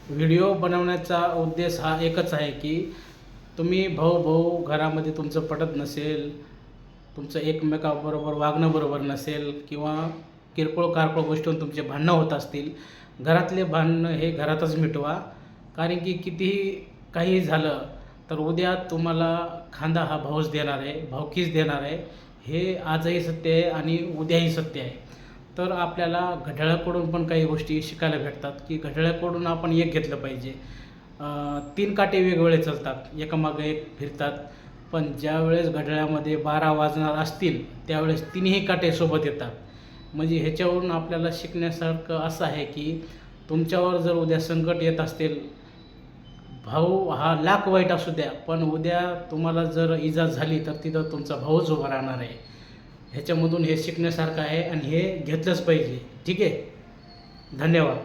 Video बनवण्याचा उद्देश हा एकच आहे की तुम्ही भाऊ घरामध्ये तुमचं पटत नसेल, तुमचं एकमेकाबरोबर वागणं बरोबर नसेल किंवा किरकोळ कारकोळ गोष्टीतून तुमचे भांडणं होत असतील, घरातले भांडणं हे घरातच मिटवा. कारण की कितीही काही झालं तर उद्या तुम्हाला खांदा हा भाऊच देणार आहे, भाऊकीच देणार आहे. हे आजही सत्य आहे आणि उद्याही सत्य आहे. तर आपल्याला घड्याळाकडून पण काही गोष्टी शिकायला भेटतात की घड्याळाकडून आपण एक घेतलं पाहिजे. 3 काटे वेगवेगळे चालतात, एकामागे एक फिरतात. पण ज्यावेळेस घड्याळामध्ये 12 वाजणार असतील त्यावेळेस तिन्ही काटे सोबत येतात. म्हणजे ह्याच्यावरून आपल्याला शिकण्यासारखं असं आहे की तुमच्यावर जर उद्या संकट येत असतील, भाऊ हा लाख वाईट असू द्या, पण उद्या तुम्हाला जर इजा झाली तर तिथं तुमचा भाऊच उभा राहणार आहे. ह्याच्यामधून हे शिकण्यासारखं आहे आणि हे घेतलंच पाहिजे. ठीक आहे. धन्यवाद.